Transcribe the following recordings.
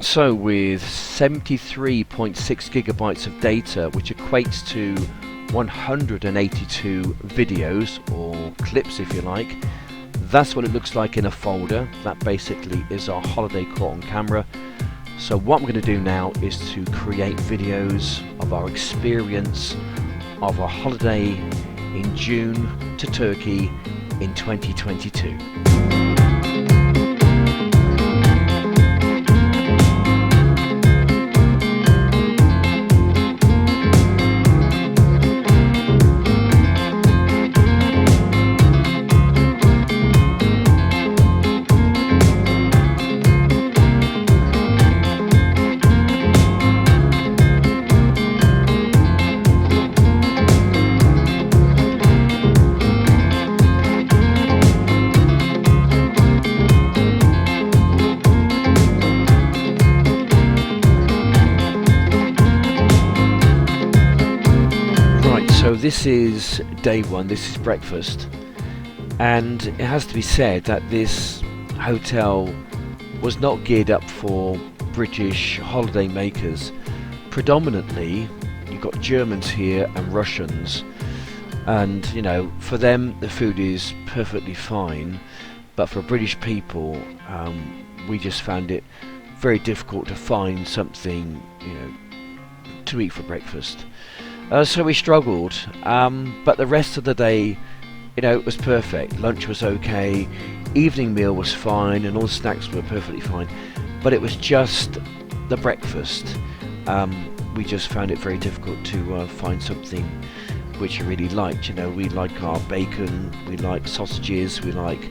So with 73.6 gigabytes of data, which equates to 182 videos or clips if you like, that's what it looks like in a folder. That basically is our holiday caught on camera. So what I'm going to do now is to create videos of our experience of our holiday in June to Turkey in 2022. So this is day one, this is breakfast, and it has to be said that this hotel was not geared up for British holiday makers. Predominantly you've got Germans here and Russians, and you know, for them the food is perfectly fine, but for British people we just found it very difficult to find something, you know, to eat for breakfast. So we struggled, but the rest of the day, you know, it was perfect. Lunch was okay, evening meal was fine, and all the snacks were perfectly fine. But it was just the breakfast. We just found it very difficult to find something which we really liked. You know, we like our bacon, we like sausages, we like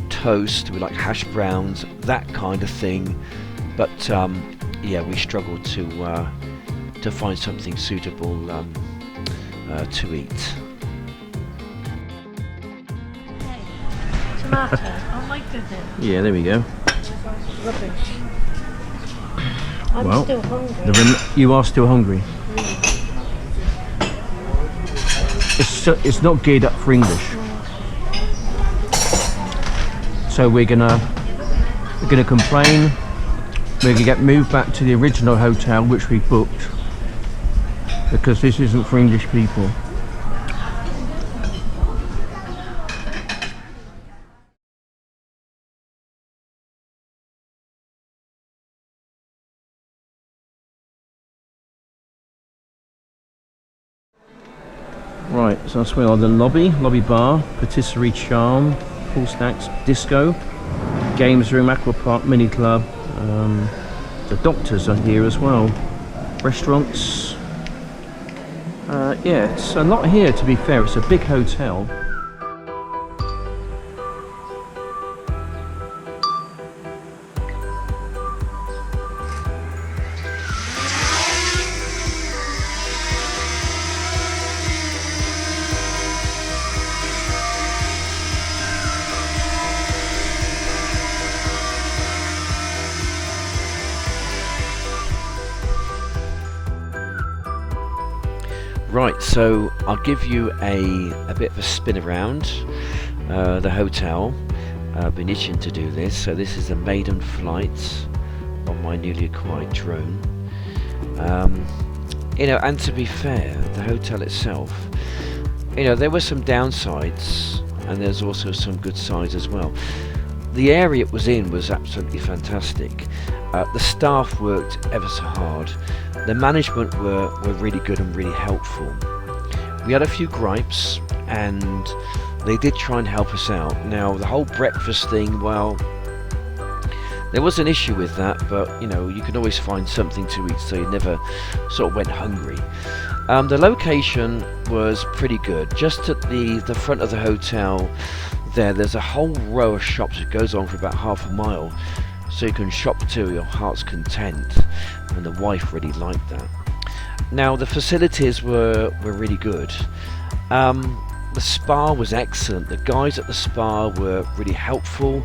toast, we like hash browns, that kind of thing. But yeah, we struggled to find something suitable to eat. Tomato. Oh my goodness. Yeah, there we go. Rubbish. I'm Well, still hungry. You are still hungry. It's not geared up for English. So we're gonna complain. We're gonna get moved back to the original hotel which we booked, because this isn't for English people. Right, so that's where the lobby bar, patisserie charm, pool snacks, disco, games room, aqua park, mini club. The doctors are here as well. Restaurants. Yeah, it's a lot here, to be fair. It's a big hotel. Right, so I'll give you a bit of a spin around the hotel. I've been itching to do this. So this is the maiden flight on my newly acquired drone. You know, and to be fair, the hotel itself, you know, there were some downsides and there's also some good sides as well. The area it was in was absolutely fantastic. The staff worked ever so hard. The management were really good and really helpful. We had a few gripes and they did try and help us out. Now the whole breakfast thing, well, there was an issue with that, but you know, you can always find something to eat, so you never sort of went hungry. The location was pretty good. Just at the front of the hotel there's a whole row of shops that goes on for about half a mile, so you can shop to your heart's content, and the wife really liked that. Now the facilities were really good. The spa was excellent. The guys at the spa were really helpful.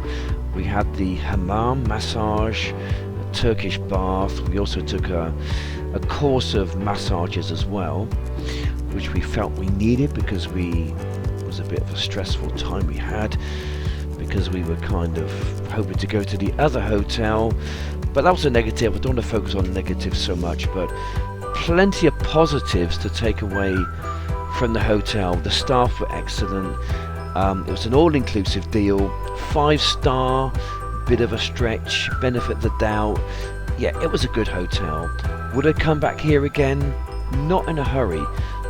We had the hammam massage, a Turkish bath. We also took a course of massages as well, which we felt we needed because it was a bit of a stressful time we had, because we were kind of hoping to go to the other hotel, But that was a negative. I don't want to focus on negatives so much, but plenty of positives to take away from the hotel. The staff were excellent. It was an all-inclusive deal, 5-star, bit of a stretch, benefit of the doubt. Yeah, it was a good hotel. Would I come back here again? Not in a hurry.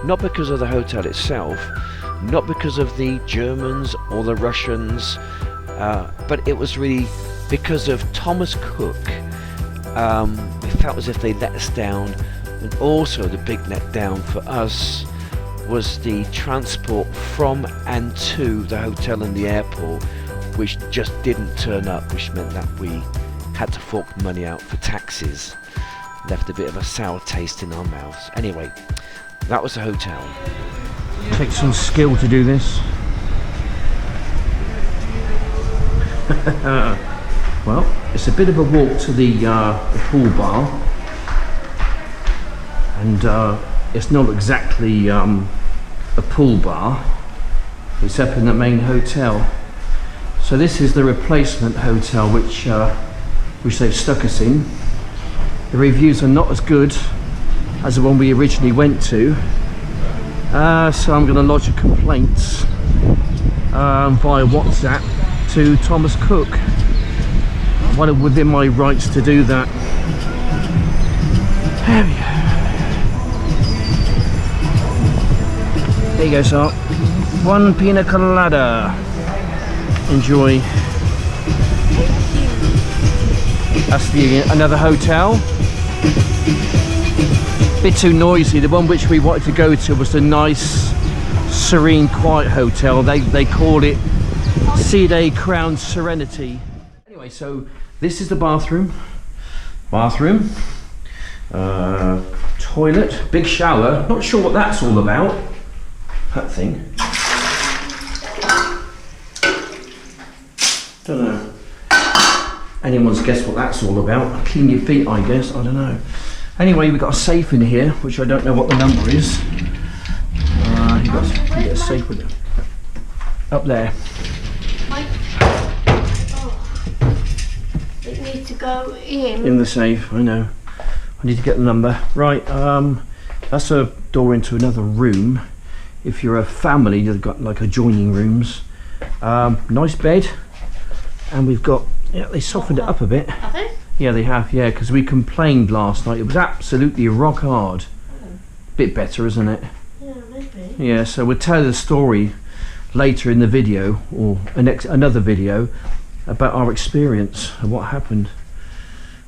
Not because of the hotel itself, not because of the Germans or the Russians, but it was really because of Thomas Cook. It felt as if they let us down, and also the big let down for us was the transport from and to the hotel and the airport, which just didn't turn up, which meant that we had to fork money out for taxis. Left a bit of a sour taste in our mouths. Anyway, that was the hotel. Takes some skill to do this. Well, it's a bit of a walk to the pool bar, and it's not exactly a pool bar. It's up in the main hotel. So this is the replacement hotel which they've stuck us in. The reviews are not as good as the one we originally went to, so I'm going to lodge a complaint via WhatsApp to Thomas Cook. Well, within my rights to do that. There we go. There you go, sir. One pina colada. Enjoy. That's another hotel. Bit too noisy. The one which we wanted to go to was the nice, serene, quiet hotel. They call it Sea Crown Serenity. Anyway, so this is the bathroom. Toilet, big shower. Not sure what that's all about. That thing. Don't know. Anyone's guess what that's all about. Clean your feet, I guess. I don't know. Anyway, we've got a safe in here, which I don't know what the number is. You got a safe with it. Up there. It needs to go in. In the safe, I know. I need to get the number. Right, that's a door into another room. If you're a family, you've got like adjoining rooms. Nice bed. And we've got, yeah, they softened it up a bit. Have they? Yeah, they have, yeah, because we complained last night. It was absolutely rock hard. Bit better, isn't it? Yeah, maybe. Yeah, so we'll tell the story later in the video, or another video, about our experience and what happened.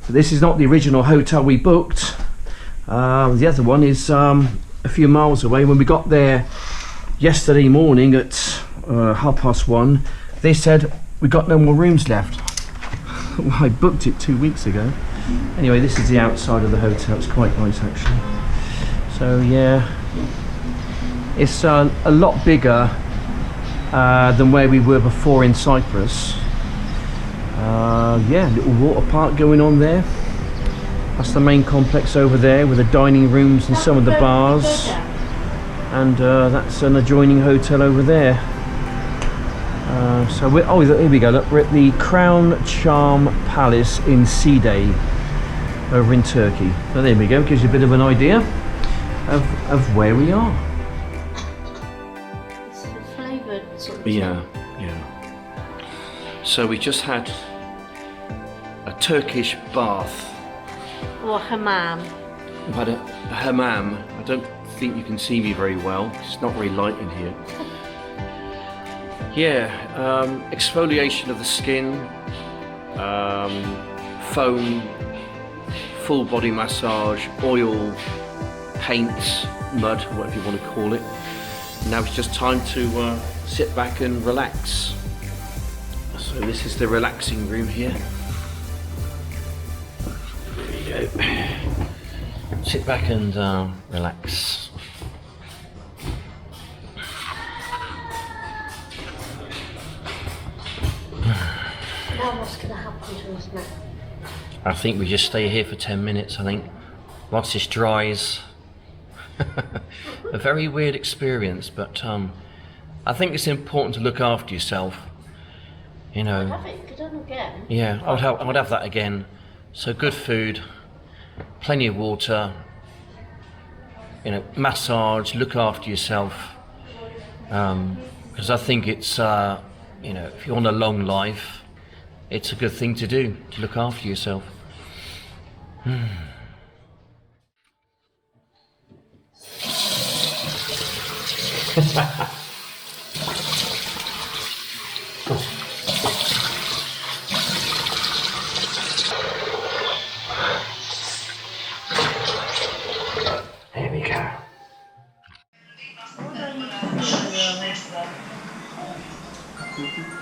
But this is not the original hotel we booked. The other one is a few miles away. When we got there yesterday morning at 1:30, they said we got no more rooms left. Well, I booked it 2 weeks ago. Anyway, this is the outside of the hotel. It's quite nice actually. So yeah, it's a lot bigger than where we were before in Cyprus. Yeah, little water park going on there. That's the main complex over there with the dining rooms and some of the bars. And that's an adjoining hotel over there. So we're, oh, here we go, look, we're at the Crown Charm Palace in Side over in Turkey. So there we go, gives you a bit of an idea of where we are. It's flavoured sort of. Yeah. So we just had a Turkish bath. Or hammam. We've had a hammam. I don't think you can see me very well. It's not very light in here. Yeah, exfoliation of the skin, foam, full body massage, oil, paint, mud, whatever you want to call it. Now it's just time to sit back and relax. So this is the relaxing room here. There we go. Sit back and relax. Now what's going to happen to us now? I think we just stay here for 10 minutes, I think, once this dries. A very weird experience, but I think it's important to look after yourself. You know. Have it, get on again. Yeah, I would have that again. So good food, plenty of water, massage, look after yourself. Because I think it's, if you want a long life, it's a good thing to do, to look after yourself. There we go.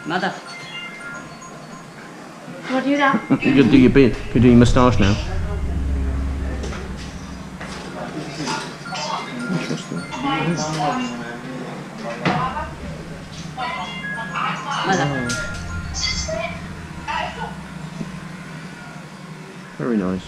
Mother. What do you now? You could do your beard. You could do your moustache now. Mother. Very nice.